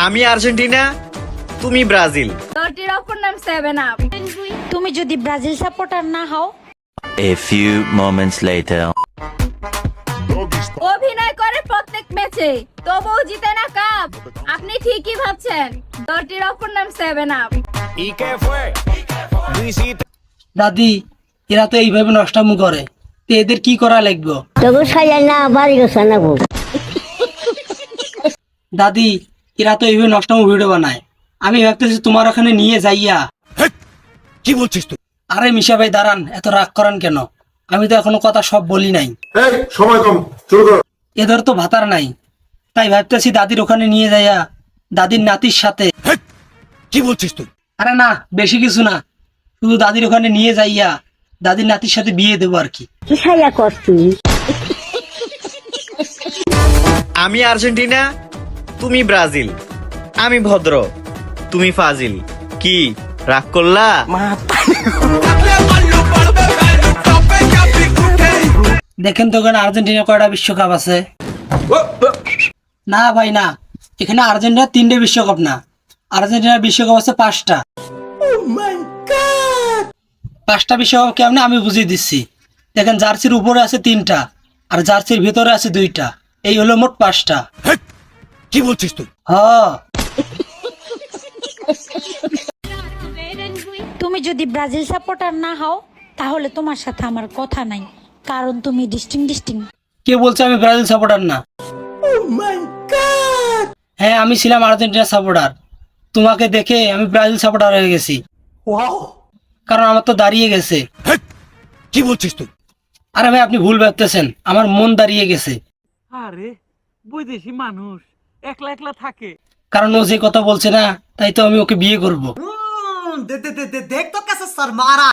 আমি আর্জেন্টিনা, তুমি ব্রাজিল। দলটির অপর নাম 7 আপ। তুমি যদি ব্রাজিল সাপোর্টার না হও, A few moments later. অভিনয় করে প্রত্যেক ম্যাচে, তবুও জিতে না কাপ। আপনি ঠিকই ভাবছেন, দলটির অপর নাম 7 আপ। দাদি, এরা তো এইভাবে নষ্টামু করে, তো এদের কি করা লাগবে? তোকে সাজাই না বাড়ি গোছা নেবো। দাদি, এরা তো এইভাবে নষ্টামু ভিডিও বানায়। আমি ভাবতেছি তোমার ওখানে নিয়ে যাইয়া। কি বলছিস তুই? আরে মিশা ভাই দাঁড়ান, এত রাগ করান কেন? আমি তো এখনো কথা সব বলি নাই। সময় কম, শুরু করো। এদের তো ভাতার নাই, তাই ভাবতেছি দাদির ওখানে নিয়ে যাইয়া দাদির নাতির সাথে। কি বলছিস তুই? আরে না, বেশি কিছু না, শুধু দাদির ওখানে নিয়ে যাইয়া দাদির নাতির সাথে বিয়ে দেবো আর কি। কি সাজা কর তুই? আমি আর্জেন্টিনা, তুমি ব্রাজিল। আমি ভদ্র, তুমি ফাজিল। কি রাগ করলা? দেখেন তো ওখানে আর্জেন্টিনা কয়টা বিশ্বকাপ আছে? না ভাই না, এখানে আর্জেন্টিনা 3টে বিশ্বকাপ না, আর্জেন্টিনার বিশ্বকাপ আছে 5টা। 5টা বিশ্বকাপ কেমন আমি বুঝিয়ে দিচ্ছি। দেখেন, জার্সির উপরে আছে 3টা, আর জার্সির ভিতরে আছে 2টা, এই হলো মোট 5টা। কি বলছিস তুই? তুমি যদি ব্রাজিল সাপোর্টার না হও, তাহলে তোমার সাথে আমার কথা নাই, কারণ তুমি ডিস্টিং। কে বলছে আমি ব্রাজিল সাপোর্টার না? হ্যাঁ, আমি ছিলাম আর্জেন্টিনা সাপোর্টার, তোমাকে দেখে আমি ব্রাজিল সাপোর্টার হয়ে গেছি। কারণ আমার তো দাঁড়িয়ে গেছে। কি বলছিস তুই? আরে ভাই, আপনি ভুল ভাবতেছেন, আমার মন দাঁড়িয়ে গেছে। আরে বৈদেশি মানুষ একলা একলা থাকে। কারণ ও যে কথা বলছে না, তাই তো আমি ওকে বিয়ে করব। দেখ তো কেসে সর মারা।